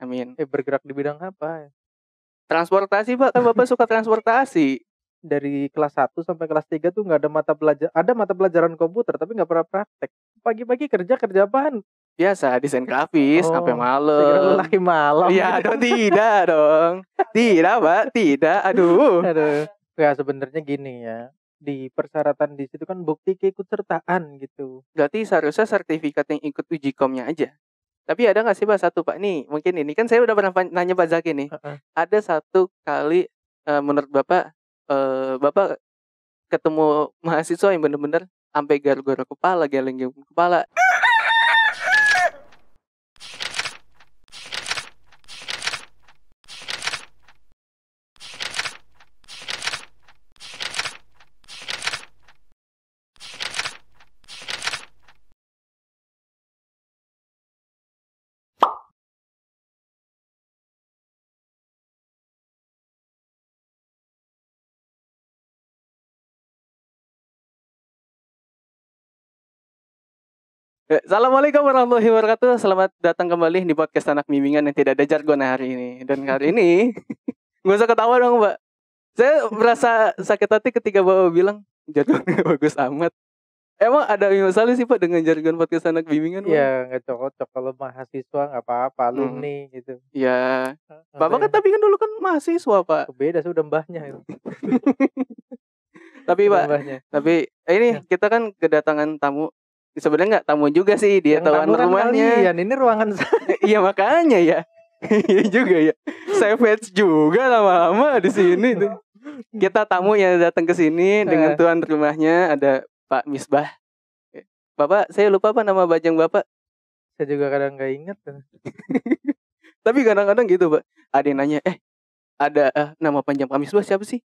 Amin. Bergerak di bidang apa? Transportasi, Pak, kan Bapak suka transportasi. Dari kelas 1 sampai kelas 3 tuh nggak ada mata pelajaran komputer tapi nggak pernah praktek. Pagi-pagi kerja apaan? Biasa desain grafis sampai Oh, saya kira malam. lelaki malam Iya gitu. dong, tidak dong. Tidak, Pak, tidak. Aduh. Aduh. Ya sebenarnya gini ya, di persyaratan di situ kan bukti keikutsertaan gitu. Berarti seharusnya sertifikat yang ikut uji komnya aja. Tapi ada nggak sih Pak satu Pak nih, mungkin ini kan saya udah pernah nanya Pak Zaki nih. Heeh. Ada satu kali menurut Bapak Bapak ketemu mahasiswa yang bener-bener sampai garuk-garuk kepala, geleng-geleng kepala. Assalamualaikum warahmatullahi wabarakatuh. Selamat datang kembali di podcast Anak Bimbingan yang tidak ada jargon hari ini. Dan hari ini nggak usah ketawa dong Mbak. Saya merasa sakit hati ketika Bapak bilang jargonnya bagus amat. Emang ada masalah sih Pak dengan jargon podcast Anak Bimbingan? Iya nggak cocok kalau mahasiswa nggak apa-apa, alumni gitu. Ya, Bapak kan tapi kan dulu kan mahasiswa Pak. Beda sudah mbahnya itu. Tapi Pak, Mbahnya. tapi ini kita kan kedatangan tamu. Sebenarnya nggak tamu juga sih, dia tahuan rumahnya. Kalian, ini ruangan saya. Iya makanya ya. Iya juga ya. Savage juga lama-lama di sini tuh. Kita tamu yang datang ke sini dengan tuan rumahnya ada Pak Misbah. Bapak, saya lupa Pak nama bajang Bapak. Saya juga kadang nggak ingat. Tapi kadang-kadang gitu Pak. Ada yang nanya, ada nama panjang Pak Misbah siapa sih?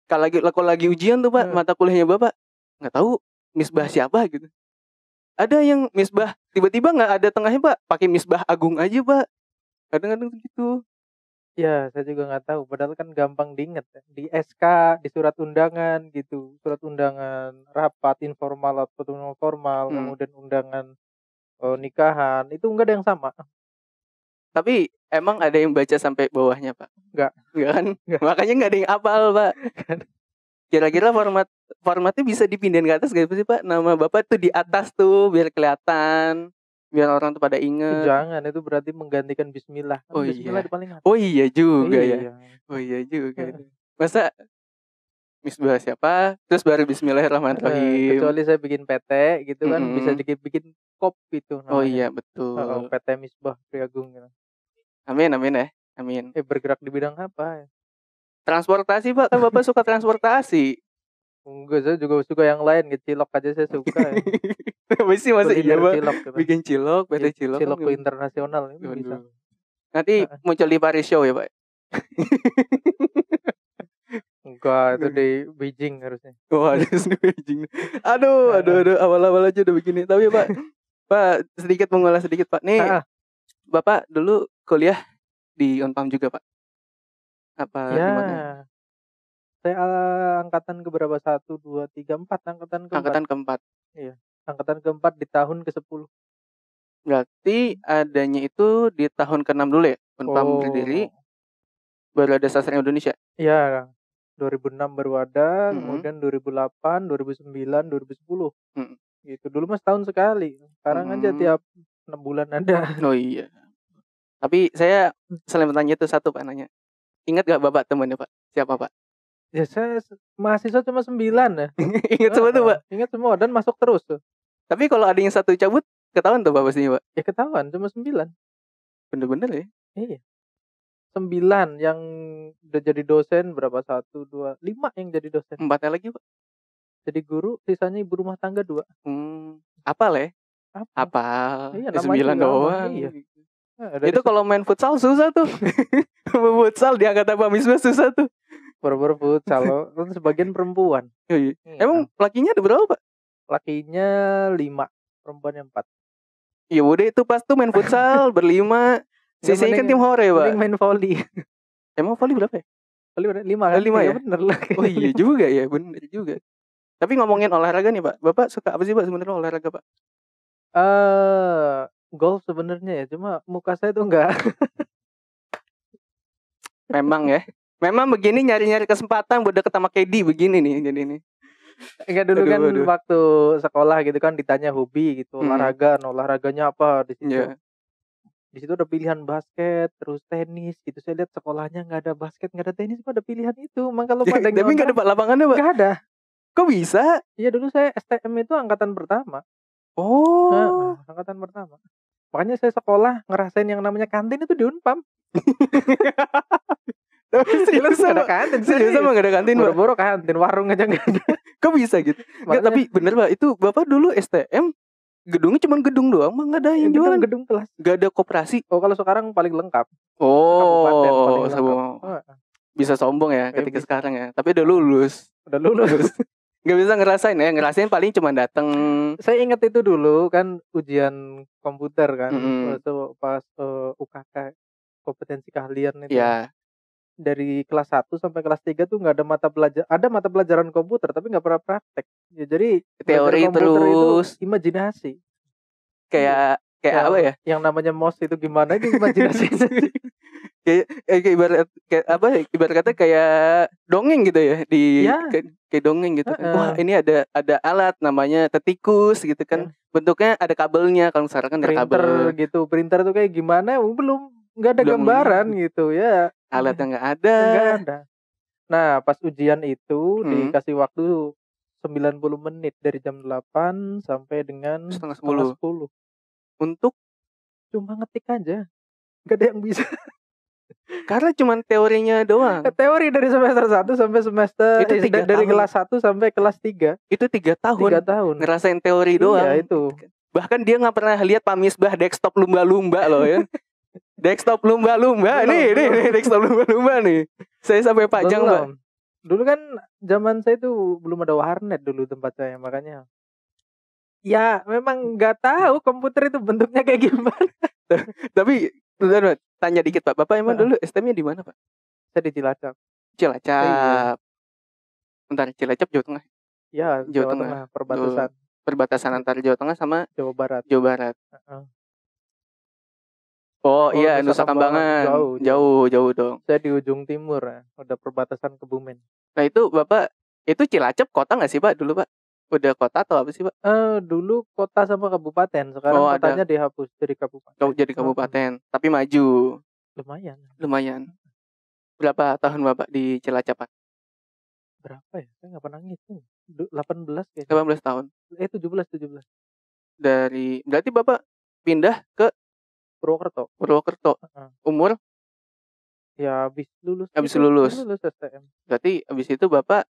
Kalau lagi ujian tuh Pak, mata kuliahnya Bapak, nggak tahu Misbah siapa gitu. Ada yang Misbah tiba-tiba nggak ada tengahnya Pak, pakai Misbah Agung aja Pak. Kadang-kadang gitu. Ya, saya juga nggak tahu. Padahal kan gampang diingat ya. Di SK, di surat undangan gitu, surat undangan rapat informal atau non formal, kemudian undangan nikahan itu enggak ada yang sama. Tapi emang ada yang baca sampai bawahnya Pak? Enggak kan? Enggak. Makanya nggak ada yang hafal Pak. Kira-kira formatnya bisa dipindahin ke atas gak sih Pak? Nama Bapak tuh di atas tuh biar kelihatan, biar orang tuh pada inget. Jangan, itu berarti menggantikan bismillah. Oh Bismillah iya. di paling atas. Oh iya juga iya. Ya. Oh iya juga. Masa Misbah siapa? Terus baru bismillahirrahmanirrahim. Kecuali saya bikin PT gitu kan, bisa bikin kop itu namanya. Oh iya betul. PT Misbah Priagung gitu. Amin ya. Amin. Bergerak di bidang apa? Transportasi Pak, kan Bapak suka transportasi. Enggak, saya juga suka yang lain, cilok aja saya suka ya. Masa iya Pak, cilok, gitu. Bikin cilok, PT cilok. Cilok ke internasional itu bisa. Nanti muncul di Paris Show ya Pak? Enggak, itu di Beijing harusnya. Oh harus di Beijing. Aduh, awal-awal aja udah begini. Tapi Pak sedikit mengulas sedikit Pak. Nih, Bapak dulu kuliah di Unpam juga Pak? Apa gimana? Saya angkatan keberapa? 1, 2, 3, 4. Angkatan keempat. Iya, angkatan keempat di tahun ke-10. Berarti adanya itu di tahun ke-6 dulu ya? Unpam berdiri, baru ada Sastra Indonesia? Iya, 2006 baru ada, kemudian 2008, 2009, 2010. Gitu. Dulu mas tahun sekali. Sekarang aja tiap 6 bulan ada. Oh iya. Tapi saya selain bertanya itu satu Pak nanya. Ingat gak Bapak temannya Pak? Siapa Pak? Ya saya mahasiswa cuma 9 ya. Ingat semua tuh Pak? Ingat semua dan masuk terus tuh. Tapi kalau ada yang satu cabut, ketahuan tuh Pak pastinya Pak? Ya ketahuan, cuma 9. Bener-bener ya? Iya. 9 yang udah jadi dosen berapa? 1, 2, 5 yang jadi dosen. 4-nya lagi Pak? Jadi guru, sisanya ibu rumah tangga 2. Apal ya? Apal. Iya, 9 doang. Iya. Itu kalau main futsal susah tuh. Futsal diangkat apa Misbah susah tuh. Baru futsal kan sebagian perempuan. Iya. Emang lakinya ada berapa Pak? Lakinya 5, perempuannya 4. Iya udah itu pas tuh main futsal berlima. Sisanya kan tim hore Pak. Main volley. Emang volley berapa ya? Volley 5 kan? 5 ya? Bener lah. Oh iya juga ya, bener juga. Tapi ngomongin olahraga nih Pak, Bapak suka apa sih Pak sebenarnya olahraga Pak? Golf sebenarnya ya, cuma muka saya tuh enggak Memang ya. Memang begini nyari-nyari kesempatan buat deket sama KD begini nih jadi nih. Enggak dulu kan Aduh. waktu sekolah gitu kan ditanya hobi gitu, olahraganya apa di situ. Iya. Di situ ada pilihan basket, terus tenis gitu. Saya lihat sekolahnya nggak ada basket, nggak ada tenis, cuma ada pilihan itu. Emang kalau pada Tapi nggak ada lapangannya, Pak? nggak ada. Kok bisa? Iya dulu saya STM itu angkatan pertama. Oh. Angkatan pertama. Makanya saya sekolah ngerasain yang namanya kantin itu di Unpam. Tapi serius Nggak ada sama kantin, serius sama nggak ada kantin, Pak? boro-boro kantin, warung aja nggak ada. Kok bisa gitu? Nggak, Makanya- tapi bener, Pak, itu Bapak dulu STM gedungnya cuma gedung doang, mah nggak ada yang jualan, gedung kelas. nggak ada koperasi. Oh kalau sekarang paling lengkap. Kabupaten Oh, paling lengkap. bisa sombong ya ketika bisa. sekarang ya. Tapi udah lulus, Udah lulus. nggak bisa ngerasain ya. Ngerasain paling cuma datang. Saya ingat itu dulu kan ujian komputer kan, waktu pas UKK kompetensi keahlian itu. Ya. Dari kelas 1 sampai kelas 3 tuh nggak ada mata pelajaran komputer tapi nggak pernah praktek. Ya jadi Teori belajar komputer terus. itu imajinasi. Kayak apa ya? Yang namanya mouse itu gimana itu imajinasi. kayak ibarat kata kayak dongeng gitu ya kayak dongeng gitu kan. Wah, ini ada alat namanya tetikus gitu kan. Bentuknya ada kabelnya, kalau sekarang kan ada printer kabel gitu. Printer tuh kayak gimana nggak ada gambaran gitu ya. Alatnya nggak ada. Nah, pas ujian itu dikasih waktu 90 menit dari jam 8 sampai dengan setengah 10. Untuk cuma ngetik aja. Gak ada yang bisa. Karena cuma teorinya doang. Teori dari semester 1 sampai semester itu dari kelas 1 sampai kelas 3. Itu 3 tahun. 3 tahun. Ngerasain teori doang. Iya, itu. Bahkan dia nggak pernah lihat Pak Misbah desktop lumba-lumba loh ya. Desktop lumba-lumba nih desktop lumba-lumba nih. Saya sampai pajang, Pak. Dulu kan zaman saya tuh belum ada warnet dulu tempat saya, makanya ya memang nggak tahu komputer itu bentuknya kayak gimana. Tapi tanya dikit, Pak. Bapak emang dulu STM-nya di mana, Pak? Saya di Cilacap. Cilacap. Bentar, Cilacap Jawa Tengah. Ya, Jawa Tengah perbatasan antara Jawa Tengah sama Jawa Barat. Oh iya, Nusa Kambangan. Jauh dong. Saya di ujung timur ya, udah perbatasan Kebumen. Nah itu Bapak, itu Cilacap kota nggak sih Pak dulu Pak? Udah kota atau apa sih Pak? Dulu kota sama kabupaten, sekarang kotanya dihapus jadi kabupaten. Jadi kabupaten, tapi maju. Lumayan. Berapa tahun Bapak di Cilacap Pak? Berapa ya? Saya nggak pernah ngitung. 18 kayaknya. 18 tahun. 17. Berarti Bapak pindah ke Purwokerto. Umur? Ya habis lulus STM. Berarti habis itu Bapak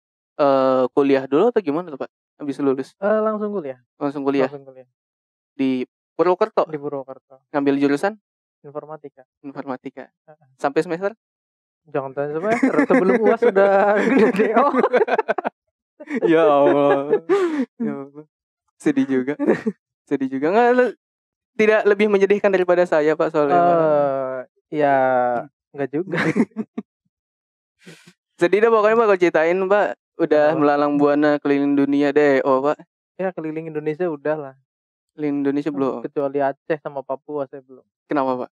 kuliah dulu atau gimana tuh Pak? Habis lulus? Langsung kuliah. Di Purwokerto? Di Purwokerto. Ngambil jurusan? Informatika. Sampai semester? Jangan tanya semester, sebelum UAS sudah DO. Ya Allah. Sedih juga. Tidak lebih menyedihkan daripada saya Pak soalnya. Ya enggak juga. Sedih dah pokoknya Pak kalau ceritain Pak. Udah melalang buana keliling dunia deh. Oh Pak. Ya keliling Indonesia udah lah. Keliling Indonesia belum. Kecuali Aceh sama Papua saya belum. Kenapa Pak?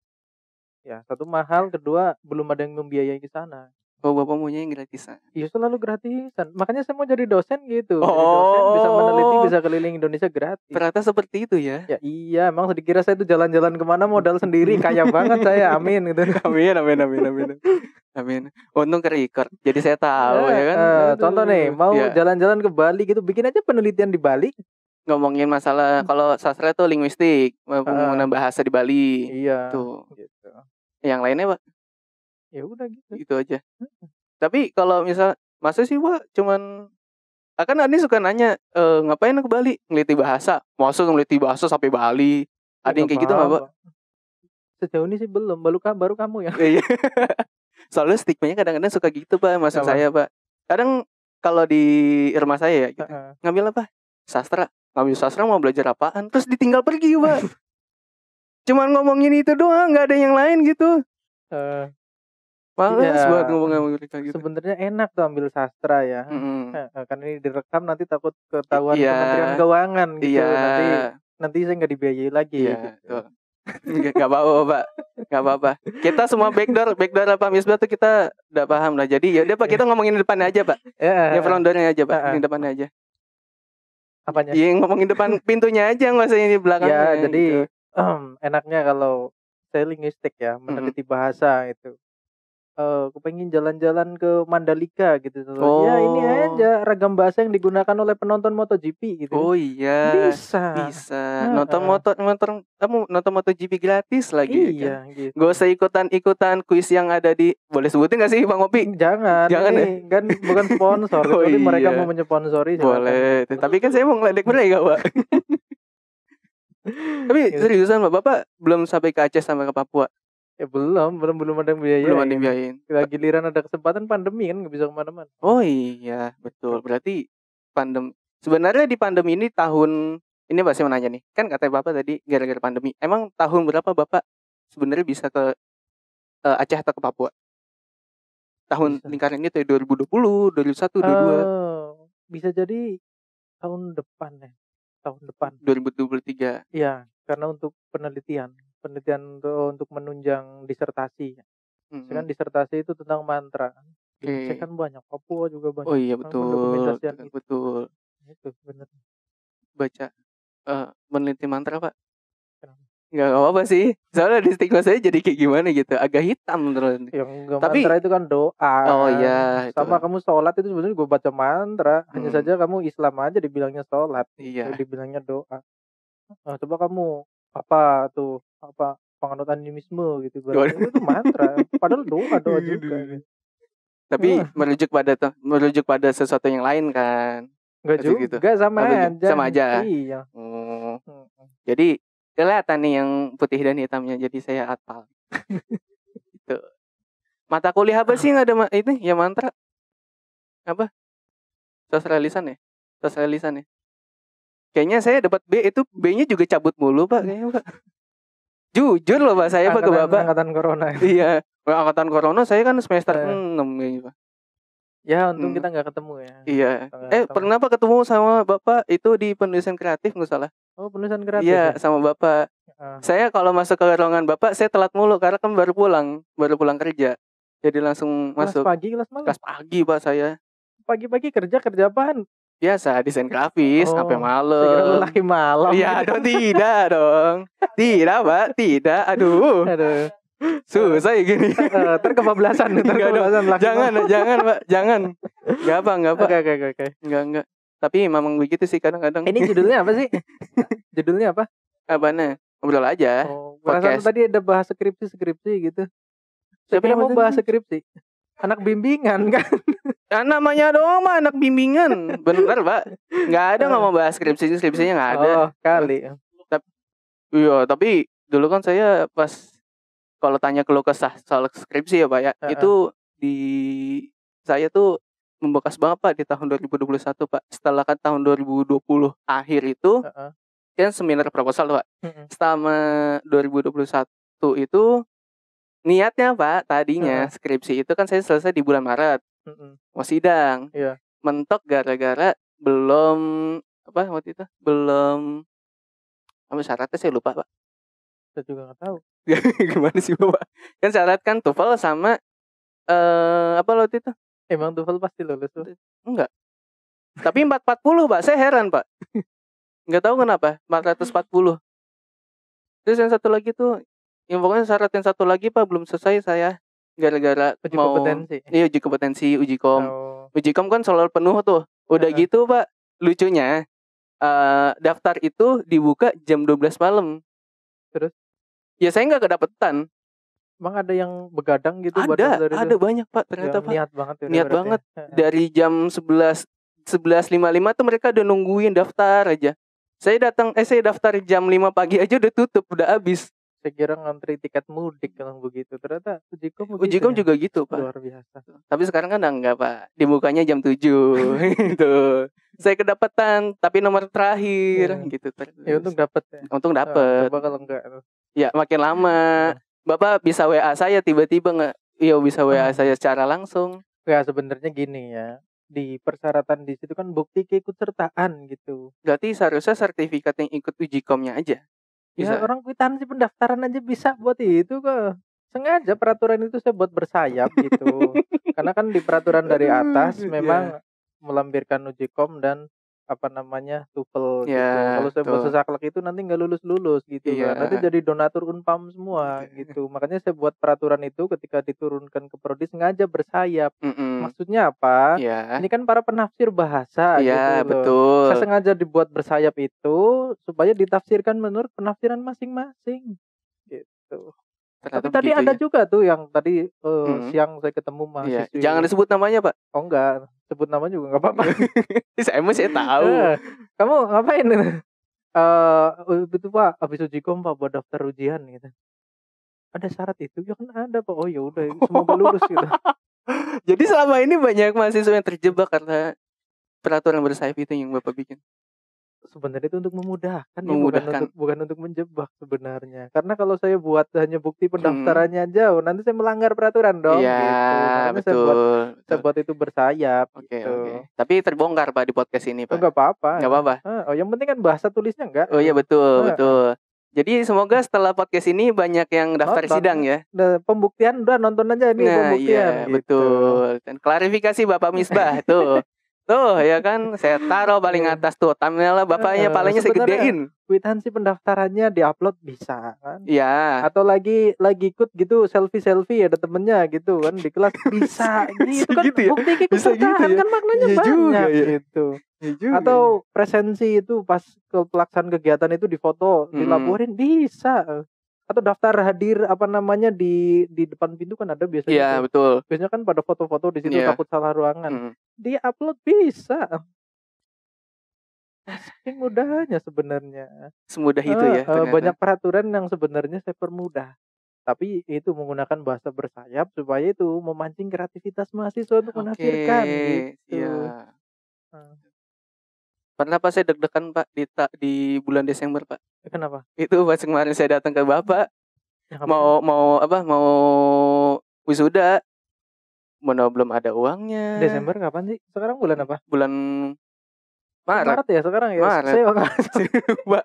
Ya satu mahal, kedua belum ada yang membiayai ke sana. Oh Bapak maunya yang gratisan? Iya selalu gratisan. Makanya saya mau jadi dosen gitu. Jadi dosen bisa meneliti, bisa keliling Indonesia gratis. Ternyata seperti itu ya? Ya iya, emang dikira saya tuh jalan-jalan kemana modal sendiri, kaya banget saya, amin gitu. Amin. Untung ke record, jadi saya tahu ya kan. Contoh nih, mau jalan-jalan ke Bali gitu, bikin aja penelitian di Bali. Ngomongin masalah kalau sastra itu linguistik, penggunaan bahasa di Bali. Iya. Tuh. Gitu. Yang lainnya Pak? Ya udah gitu. Itu aja. Tapi kalau misal masa sih Pak cuman akan Adi suka nanya ngapain ke Bali? Ngeliti bahasa. Masa ngeliti bahasa sampai Bali? Ada yang kayak gitu enggak Pak? Sejauh ini sih belum, baru kamu ya. Iya. Soalnya stigmanya kadang-kadang suka gitu Pak, maksud saya Pak. Kadang kalau di rumah saya ya gitu. Ngambil apa? Sastra. Ngambil sastra mau belajar apaan? Terus ditinggal pergi Pak. Cuman ngomongin itu doang, nggak ada yang lain gitu. Males buat ngomong mereka gitu. Sebenarnya enak tuh ambil sastra ya. Kan ini direkam nanti takut ketahuan Kementerian Keuangan gitu. Nanti saya nggak dibiayai lagi gitu. Enggak apa-apa, Pak. Enggak apa-apa. Kita semua backdoor apa misbah tuh kita udah paham lah. Jadi ya udah Pak, kita ngomongin depannya aja, Pak. Ya frontdoornya aja, Pak. Di depannya aja. Apanya? Iya, ngomongin depan pintunya aja, enggak usah ini belakangnya. Ya, jadi gitu. Enaknya kalau saya linguistik ya, meneliti bahasa itu. Kepengen jalan-jalan ke Mandalika gitu. Ya ini aja ragam bahasa yang digunakan oleh penonton MotoGP gitu. Oh iya. Bisa. Nonton kamu nonton MotoGP gratis lagi. Iya, kan? Gitu. Gak usah ikutan kuis yang ada di. Boleh sebutin gak sih Bang Opi? Jangan ini ya? Kan bukan sponsor. Kecuali mereka mau menyponsori. Boleh. Tapi kan saya mau ngeledek mereka, Pak. Tapi seriusan Bapak belum sampai ke Aceh sama ke Papua? Ya belum ada yang biaya. Belum ada yang biayain. Giliran ada kesempatan pandemi kan nggak bisa kemana-mana. Oh iya betul. Berarti sebenarnya di pandemi ini tahun ini Pak saya mau nanya nih. Kan katanya Bapak tadi gara-gara pandemi. Emang tahun berapa Bapak sebenarnya bisa ke Aceh atau ke Papua? Tahun lingkaran ini tuh 2020, 2021, 2022. Bisa jadi tahun depan ya. Tahun depan. 2023. Iya, karena untuk penelitian untuk menunjang disertasi. Kan disertasi itu tentang mantra. Di Aceh kan banyak, Papua juga banyak. Oh iya betul. Betul. Itu benar. Baca meneliti mantra Pak. Enggak apa-apa sih. Soalnya di stigma saya jadi kayak gimana gitu, agak hitam terus. Tapi mantra itu kan doa. Oh iya. Sama kamu sholat itu sebenarnya gue baca mantra. Hanya saja kamu Islam aja dibilangnya sholat. Iya. Dibilangnya doa. Coba kamu apa penganut animisme gitu itu mantra padahal doa juga gitu. Tapi merujuk pada sesuatu yang lain kan. Enggak juga gitu. Sama aja. Iya. Jadi kelihatan nih yang putih dan hitamnya, jadi saya hafal. Gitu. Mata kuliah apa sih enggak ada itu ya mantra? Apa? Sosial lisan ya? Kayaknya saya dapat B itu B-nya juga cabut mulu Pak kayaknya Pak. Jujur loh Pak saya Pak ke Bapak. Angkatan corona. Iya, angkatan corona saya kan semester 6 kayaknya Pak. Ya untung kita nggak ketemu ya. Iya. Pernah Pak ketemu sama Bapak itu di penulisan kreatif nggak salah. Oh penulisan kreatif. Iya ya? Sama Bapak. Saya kalau masuk ke ruangan Bapak saya telat mulu karena kan baru pulang kerja. Jadi langsung masuk. Kelas pagi Pak saya. Pagi-pagi kerja apaan? Biasa desain grafis sampai malam. Segera laki malam. Iya dong, tidak dong. Tidak Pak, tidak. Aduh. Susah ya gini. Terkebablasan. Jangan Pak, jangan. Enggak apa. Oke. Enggak. Tapi memang begitu sih kadang-kadang. Ini judulnya apa sih? Judulnya apa? Apanya? Ngobrol aja. Perasaan tadi ada bahas skripsi gitu. Siapa yang mau bahas skripsi? Anak bimbingan kan? Namanya doang mah anak bimbingan. Bener Pak. Nggak ada ngomong bahas skripsinya nggak ada. Oh kali. Tapi dulu kan saya pas kalau tanya keluh kesah soal skripsi ya Pak ya, itu saya tuh membekas banget Pak di tahun 2021 Pak. Setelah kan tahun 2020 akhir itu kan seminar proposal Pak. Selama 2021 itu niatnya Pak tadinya skripsi itu kan saya selesai di bulan Maret. Mau sidang. Iya. Mentok gara-gara belum waktu itu belum syaratnya saya lupa Pak. Saya juga nggak tahu. Gimana sih Bapak? Kan syarat kan TOEFL sama waktu itu? Emang TOEFL pasti lulus tuh? Enggak. Tapi 440 Pak. Saya heran Pak. Enggak tahu kenapa 440. Terus yang satu lagi tuh, yang pokoknya syarat yang satu lagi Pak belum selesai saya gara-gara uji kompetensi. Iya uji kompetensi, uji kom. Uji kom kan selalu penuh tuh. Udah gitu Pak, lucunya daftar itu dibuka jam 12 malam. Terus? Ya saya nggak kedapetan. Emang ada yang begadang gitu? Ada banyak Pak ternyata Pak. Niat banget. Dari jam 11.55 tuh mereka udah nungguin daftar aja. Saya daftar jam 5 pagi aja udah tutup, udah habis. Saya kira ngantri tiket mudik kalau begitu. Ternyata uji kom juga gitu Pak. Luar biasa. Tapi sekarang kan enggak Pak. Dibukanya jam 7 gitu. Saya kedapatan tapi nomor terakhir gitu. Ya untung dapat ya. Coba kalau enggak. Ya makin lama. Bapak bisa WA saya tiba-tiba enggak? Iya bisa WA saya secara langsung. Ya sebenarnya gini ya. Di persyaratan di situ kan bukti keikutsertaan gitu. Berarti seharusnya sertifikat yang ikut uji komnya aja. Ya Bisa. orang kwitansi pendaftaran aja bisa buat itu kok. Sengaja peraturan itu saya buat bersayap gitu. Karena kan di peraturan dari atas Aduh, memang melampirkan uji kom dan apa namanya TOEFL gitu. ya, Kalau saya buat betul. sesaklek itu nanti nggak lulus gitu kan. Nanti Iya. jadi donatur Unpam semua gitu. Makanya saya buat peraturan itu ketika diturunkan ke prodi sengaja bersayap. Mm-mm. Maksudnya apa? Iya. Ini kan para penafsir bahasa Iya, gitu loh. Saya betul. sengaja dibuat bersayap itu supaya ditafsirkan menurut penafsiran masing-masing gitu. Ternyata Tapi tadi begitu ada ya. juga tuh yang tadi Mm. siang saya ketemu Iya. Jangan mahasiswi. disebut namanya, Pak. Oh enggak, sebut nama juga enggak apa-apa. Saya tahu. Kamu ngapain? Itu Pak, habis uji kom Pak buat daftar ujian gitu. Ada syarat itu? Ya kan ada Pak. Oh ya udah, semoga lulus gitu. Jadi selama ini banyak mahasiswa yang terjebak karena peraturan bersayap itu yang Bapak bikin. Sebenarnya itu untuk memudahkan ya, Memudahkan. bukan untuk menjebak sebenarnya. Karena kalau saya buat hanya bukti Hmm. pendaftarannya jauh, nanti saya melanggar peraturan dong Iya, gitu. Makanya saya betul. buat itu bersayap Oke, gitu. oke. Tapi terbongkar Pak di podcast ini, Oh Pak. enggak apa-apa. Nggak apa-apa. Oh yang penting kan bahasa tulisnya enggak. Oh iya, betul, Heeh. betul. Jadi semoga setelah podcast ini banyak yang daftar Nonton. sidang ya. Pembuktian udah nonton aja ini Nah, pembuktian iya, gitu. betul. Dan klarifikasi Bapak Misbah tuh. Tuh, ya kan, saya taruh paling atas tuh thumbnail bapaknya, palanya saya Sebenarnya gedein. kwitansi pendaftarannya diupload bisa kan. Iya. Atau lagi ikut gitu selfie ada temennya gitu kan di kelas bisa gitu kan Gitu ya? bukti Bisa gitu keikutsertaan ya? kan maknanya Iya banyak juga ya. gitu. Iya juga. Atau presensi itu pas ke pelaksanaan kegiatan itu difoto dilaporin bisa. Atau daftar hadir apa namanya di depan pintu kan ada biasanya Iya, tuh. betul. Biasanya kan pada foto-foto di situ Iya. takut salah ruangan. Mm. Di-upload bisa. Saking mudahnya sebenarnya. Semudah itu ya ternyata. Banyak peraturan yang sebenarnya saya permudah. Tapi itu menggunakan bahasa bersayap supaya itu memancing kreativitas mahasiswa untuk menafsirkan gitu. Iya. Heeh. Pernah Pak saya deg-degan Pak di bulan Desember Pak. Kenapa? Itu pas kemarin saya datang ke Bapak Yang mau wisuda. Mana belum ada uangnya. Desember kapan sih? Sekarang bulan apa? Bulan Maret. Maret ya sekarang ya. Maret. Saya Mbak,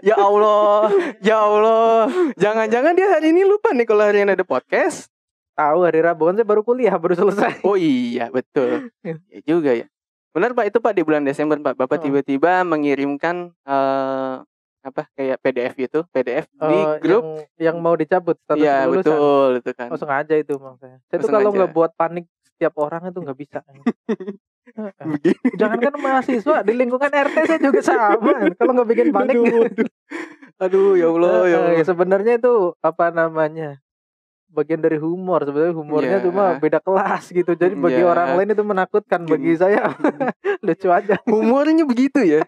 ya Allah, ya Allah. Jangan-jangan dia hari ini lupa nih kalau hari ini ada podcast. tahu hari Rabu kan saya baru kuliah baru selesai. Oh iya, betul. Ya juga ya. Benar Pak, itu Pak di bulan Desember Pak. Bapak tiba-tiba mengirimkan kayak PDF gitu, PDF di grup yang mau dicabut status Iya, kelulusan. betul itu kan. Oh sengaja itu maksudnya. Saya tuh sengaja. kalau nggak buat panik setiap orang itu nggak bisa. Jangankan mahasiswa di lingkungan RT saya juga sama. Kalau nggak bikin panik. Aduh, ya Allah, ya Allah. Sebenarnya itu apa namanya? Bagian dari humor. Sebenarnya humornya cuma beda kelas gitu. Jadi bagi orang lain itu menakutkan, bagi saya lucu aja. Humornya begitu ya.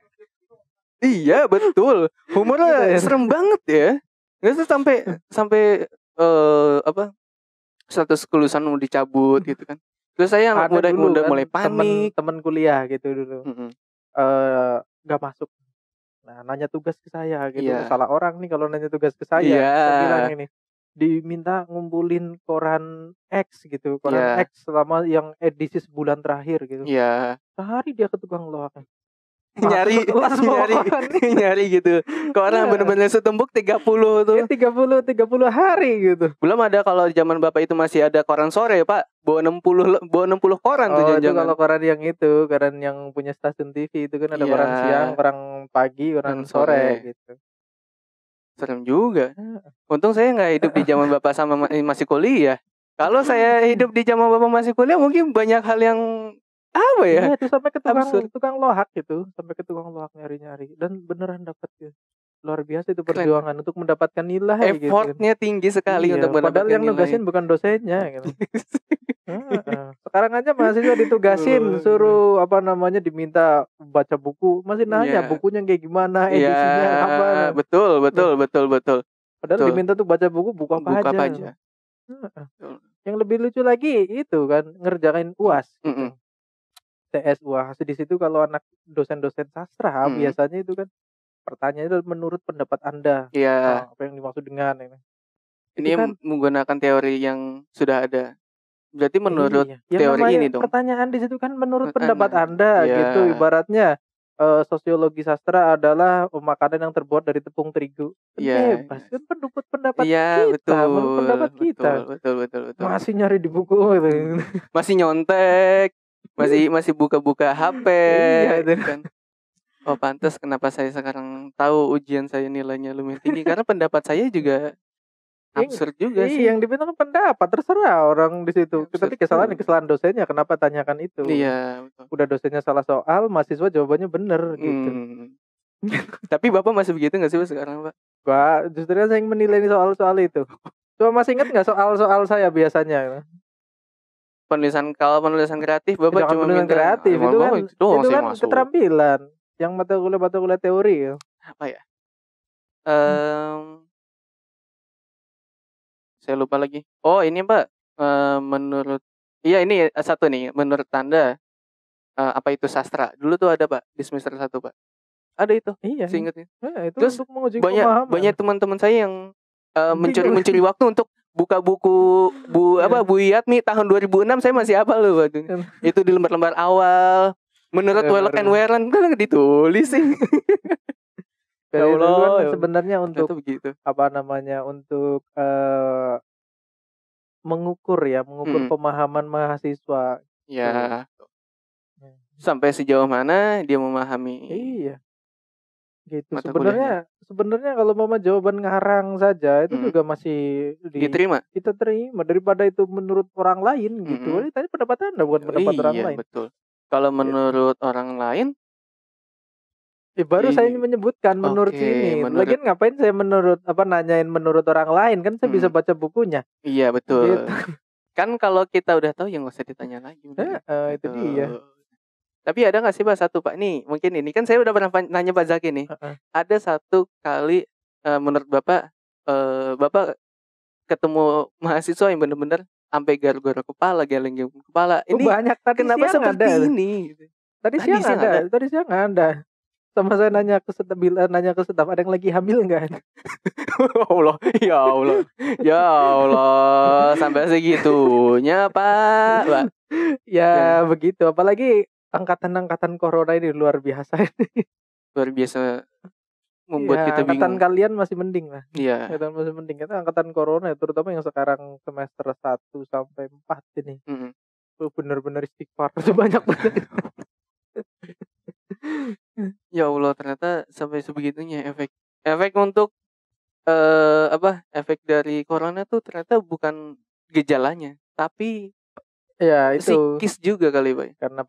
Iya, betul. Humornya serem banget ya. Nggak sih sampai status kelulusan mau dicabut gitu kan. Terus saya udah mulai panik. Temen kuliah gitu dulu. Nggak masuk. Nah, nanya tugas ke saya gitu. Salah orang nih kalau nanya tugas ke saya. Saya bilang ini, diminta ngumpulin koran X gitu. Koran X selama yang edisi sebulan terakhir gitu. Iya. Sehari dia ke tukang loak. nyari gitu. Koran bener-bener setumpuk 30 tuh. 30 hari gitu. Belum ada kalau zaman Bapak itu masih ada koran sore, Pak. Bawa 60 koran tuh jangan-jangan. Itu kalau koran yang itu, koran yang punya stasiun TV itu kan ada koran siang, koran pagi, koran sore gitu. Serem juga. Untung saya nggak hidup di zaman Bapak sama masih kuliah. Kalau saya hidup di zaman Bapak masih kuliah mungkin banyak hal yang apa ya? Itu sampai ke tukang lohak gitu, sampai ke tukang lohak nyari-nyari dan beneran dapat gitu. Luar biasa itu perjuangan untuk mendapatkan nilai. Effortnya gitu. Tinggi sekali untuk mendapatkan nilai. Padahal yang nugasin bukan dosennya gitu. Sekarang aja mahasiswa ditugasin suruh diminta baca buku, masih nanya bukunya kayak gimana, edisinya apa. Betul. Padahal diminta tuh baca buku apa aja. Yang lebih lucu lagi itu kan ngerjain UAS gitu. TS UAS di situ kalau anak dosen-dosen sastra biasanya itu kan pertanyaannya itu menurut pendapat Anda. Iya. Apa yang dimaksud dengan ini? Ini kan menggunakan teori yang sudah ada. Berarti menurut teori ini dong. Pertanyaan di situ kan menurut pendapat Anda gitu ibaratnya sosiologi sastra adalah makanan yang terbuat dari tepung terigu. Kan Iya, bebas, kan pendapat iya, kita, menurut betul, pendapat betul, kita. betul, betul, betul. Masih nyari di buku gitu. Masih nyontek, masih buka-buka HP, Iya itu. kan. Oh, pantas kenapa saya sekarang tahu ujian saya nilainya lumayan tinggi karena pendapat saya juga absurd juga sih. Yang dibilang pendapat terserah orang di situ. Absurd Tapi kesalahan juga. kesalahan dosennya kenapa tanyakan itu. Iya, betul. Udah dosennya salah soal, mahasiswa jawabannya bener gitu. Tapi Bapak masih begitu nggak sih Pak, sekarang Pak? Gua justru saya yang menilai soal-soal itu. Coba masih ingat nggak soal-soal saya biasanya? Kalau penulisan kreatif Bapak Jangan cuma penulisan minta kreatif itu kan doang itu sih kan masuk. keterampilan. Yang mata kuliah teori ya. Apa ya? Saya lupa lagi. Oh, ini Pak. Menurut ini satu nih, menurut Anda apa itu sastra? Dulu tuh ada Pak di semester 1 Pak. Ada itu, Iya. seingatnya. Nah, itu Terus untuk menguji banyak pemahaman. teman-teman saya yang Bingung. mencuri waktu untuk buka buku Bu Yatmi tahun 2006 saya masih hafal loh waktu itu di lembar-lembar awal. Menurut Welek and Weren kan ditulis sih. Ya Itu Allah, kan ya sebenarnya Allah. untuk Begitu. apa namanya untuk mengukur pemahaman mahasiswa. Ya. Sampai sejauh mana dia memahami. Iya. Gitu. Mata kuliahnya. Sebenarnya kalau mama jawaban ngarang saja itu juga masih diterima. Kita terima daripada itu menurut orang lain gitu. Ini tadi pendapat Anda bukan pendapat orang lain. Iya, betul. Kalau menurut orang lain baru saya menyebutkan menurut Oke, sini. Lagian ngapain saya nanyain menurut orang lain, kan saya bisa baca bukunya. Iya, betul. Gitu. Kan kalau kita udah tahu ya nggak usah ditanya lagi. Itu dia. Tapi ada nggak sih Pak satu Pak nih, mungkin ini kan saya udah pernah nanya Pak Zaki nih. Ada satu kali menurut Bapak Bapak ketemu mahasiswa yang benar-benar sampai garuk-garuk kepala, geleng-geleng kepala. Ini banyak tadi kenapa siang seperti ada. ini? Tadi siang ada. Sama saya nanya ke staf, ada yang lagi hamil enggak? Ya Allah, sampai segitunya Pak. Ya begitu, apalagi angkatan corona ini luar biasa. Luar biasa membuat kita bingung. Angkatan kalian masih mending lah. Iya. Angkatan masih mending. Kita angkatan corona terutama yang sekarang semester 1 sampai 4 ini. Benar-benar istighfar banyak banget. Ya Allah, ternyata sampai sebegitunya efek untuk efek dari corona tuh ternyata bukan gejalanya, tapi ya itu psikis juga kali Pak. Karena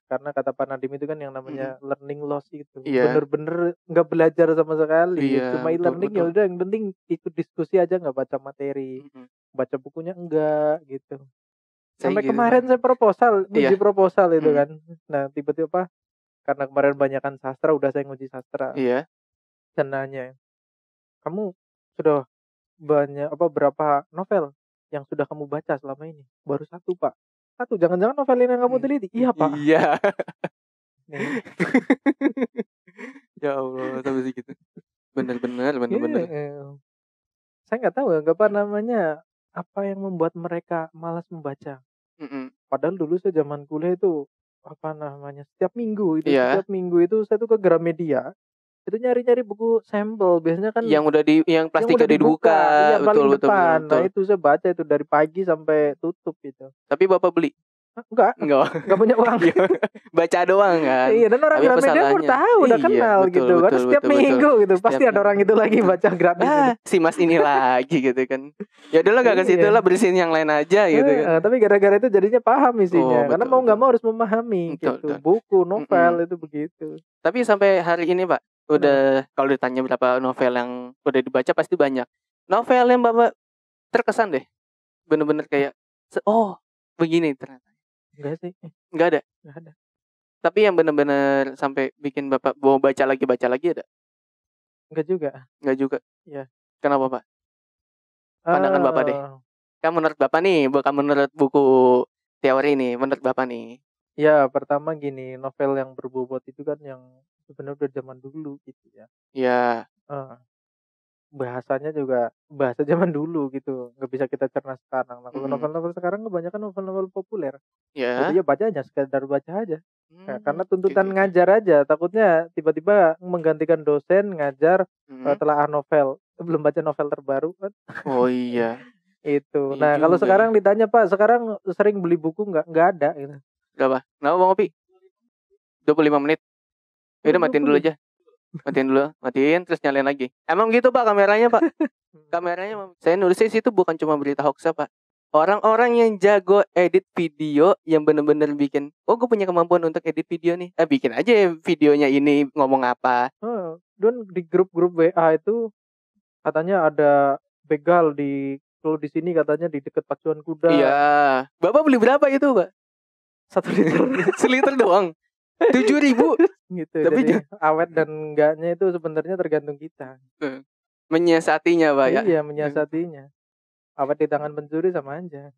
karena kata Pak Nadiem itu kan yang namanya learning loss gitu. Iya. Bener-bener nggak belajar sama sekali. Iya, Cuma e-learning ya udah, yang penting ikut diskusi aja, nggak baca materi. Baca bukunya enggak gitu. Sampai kemarin saya uji proposal itu kan. Nah, tiba-tiba karena kemarin banyakan sastra, udah saya nguji sastra. Iya. Dan nanya, kamu sudah berapa novel yang sudah kamu baca selama ini? Baru 1 Pak. 1, jangan-jangan novel ini yang kamu teliti? Iya Pak. Iya. Ya Allah, sampai segitu. Benar-benar. Saya nggak tahu apa yang membuat mereka malas membaca. Padahal dulu saya zaman kuliah itu setiap minggu itu saya tuh ke Gramedia. Itu nyari-nyari buku sampel, biasanya kan yang plastik udah dibuka. Iya, paling depan. Nah, itu saya baca itu dari pagi sampai tutup itu. Tapi Bapak beli? Enggak punya uang. Baca doang kan. Iya, dan orang Gramedia pun tahu, udah kenal gitu kan. Setiap minggu gitu pasti ada orang itu lagi baca gratis. Si Mas ini lagi gitu kan. Ya udahlah, enggak ke situ lah, bersihin yang lain aja gitu kan. Tapi gara-gara itu jadinya paham isinya. Karena mau enggak mau harus memahami gitu. Buku, novel itu begitu. Tapi sampai hari ini Pak, udah kalau ditanya berapa novel yang udah dibaca pasti banyak. Novel yang Bapak terkesan deh, bener-bener kayak begini ternyata. Enggak sih. Enggak ada. Tapi yang bener-bener sampai bikin Bapak mau baca lagi ada? Enggak juga. Iya. Kenapa Pak? Pandangan Bapak deh. Kan menurut Bapak nih, bukan menurut buku teori nih, menurut Bapak nih. Ya, pertama gini, novel yang berbobot itu kan yang sebenarnya udah zaman dulu gitu ya. Iya. Bahasanya juga bahasa zaman dulu gitu, nggak bisa kita cerna sekarang. Nah, kalau novel-novel sekarang kebanyakan novel-novel populer. Ya. Jadi ya baca aja, sekedar baca aja. Ya, karena tuntutan Oke. ngajar aja, takutnya tiba-tiba menggantikan dosen ngajar telah novel. Belum baca novel terbaru kan. Oh iya. Itu. Iya Nah, kalau juga ya. sekarang ditanya, "Pak, sekarang sering beli buku nggak ada," gitu. Berapa? Kenapa Bang Opi? 25 menit. Ya udah matiin dulu 20. aja. Matiin dulu, matiin terus nyalain lagi. Emang gitu Pak kameranya Pak. Kameranya saya nulisnya situ bukan cuma berita hoax Pak. Orang-orang yang jago edit video yang bener-bener bikin, oh gue punya kemampuan untuk edit video nih. Bikin aja ya videonya ini ngomong apa. Dan di grup-grup WA itu katanya ada begal kalau di sini katanya di dekat pacuan kuda. Iya. Bapak beli berapa itu Pak? 1 liter. Seliter doang. 7.000 Gitu. Tapi Jadi awet dan enggaknya itu sebenarnya tergantung kita. menyiasatinya Pak ya. Iya, menyiasatinya. Awet di tangan pencuri sama aja.